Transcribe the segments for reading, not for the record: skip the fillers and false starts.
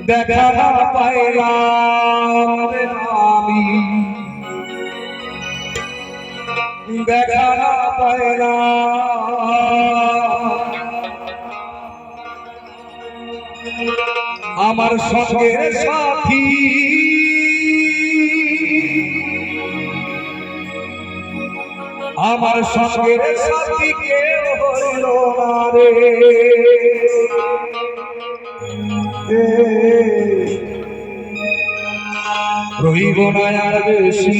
দেখা না পাইলাম আমি, দেখা না পাইলাম আমার সঙ্গের সাথী, আমার সঙ্গের সাথী কেউ হইল না রে। রইব না আর বেশি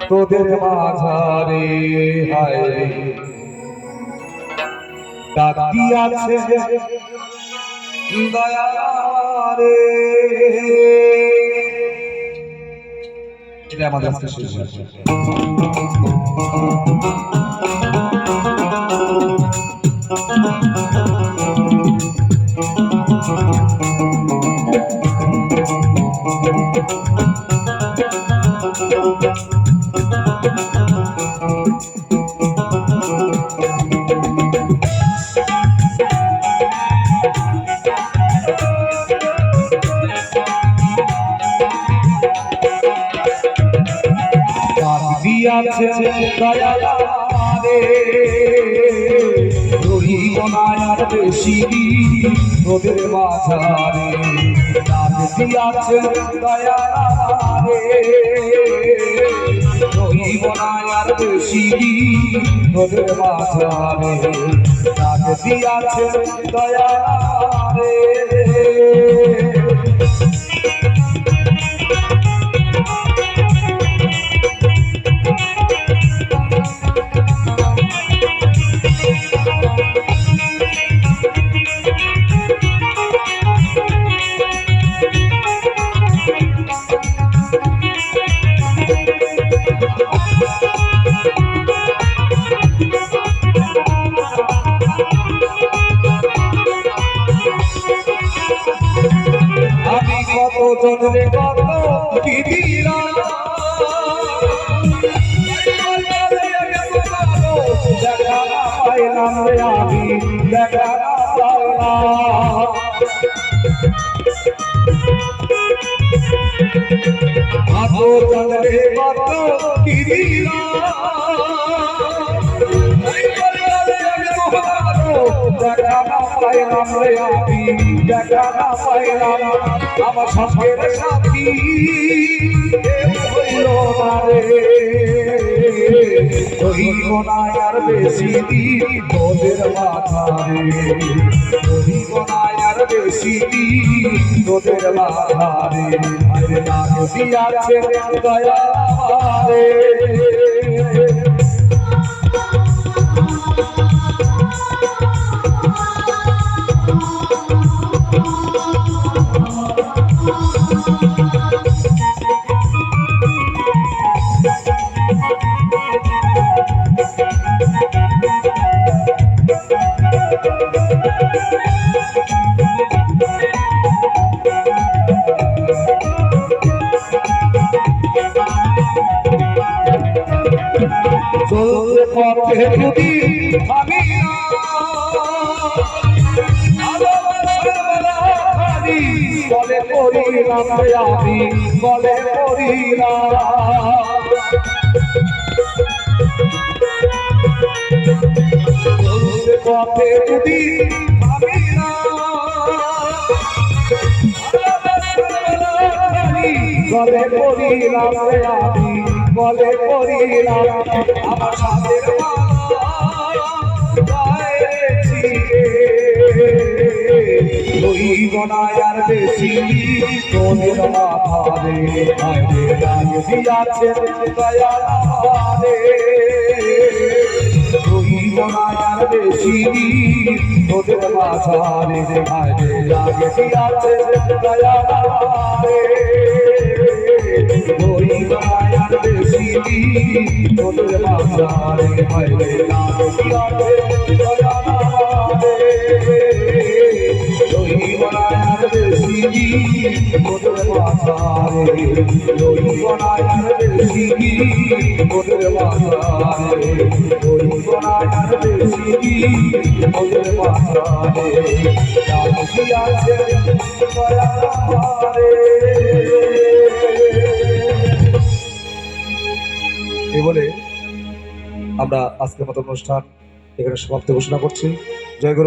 তোদের মাঝারে, হায় ডাকি আছে দয়ারে। এটা আমাদের আজকে শেষ। আছে দয়ালে রহিব না আর বেশি তোদের মাঝারে, ডাক দিয়াছে দয়ালে রহিব না আর বেশি তোদের মাঝারে, ডাক দিয়াছে দয়ালে। কত জনরে কত কি দিলাম, দেখা না পাইলাম রে আমি, দেখা না পাইলাম কত জনরে কত কি দিলাম, দেখা না পাইলাম রে আমি, দেখা না পাইলাম আমার সঙ্গের সাথী হইল না রে। রহিব না আর বেশি দিন তোদের মাঝারে, রহিব না আর বেশি দিন তোদের মাঝারে, আরে ডাক দিয়াছে দয়ালে। চলতে পথে যদি আমি বলে পড়িলাম আমি, বলে পড়িলাম চলতে পথে যদি আমি বলে পড়িলাম আমি, বলে পড়িলাম আমার সাথে রহিব না আর বেশি তোদের মাঝারে, আরে ডাক দিয়াছে দয়ালে রহিব না আর বেশি তোদের মাঝারে, আরে ডাক দিয়াছে দয়ালে রহিব না আর বেশি তোদের মাঝারে, আরে ডাক দিয়াছে দয়ালে রহিব না আর বেশি তোদের মাঝারে, রহিব না আর বেশি তোদের মাঝারে, রহিব না আর বেশি ওদের বাসারে রাখি আছে দয়ারে। এই বলে আমরা আজকের মতো অনুষ্ঠান এখানে সমাপ্তি ঘোষণা করছি। জয় গুরু।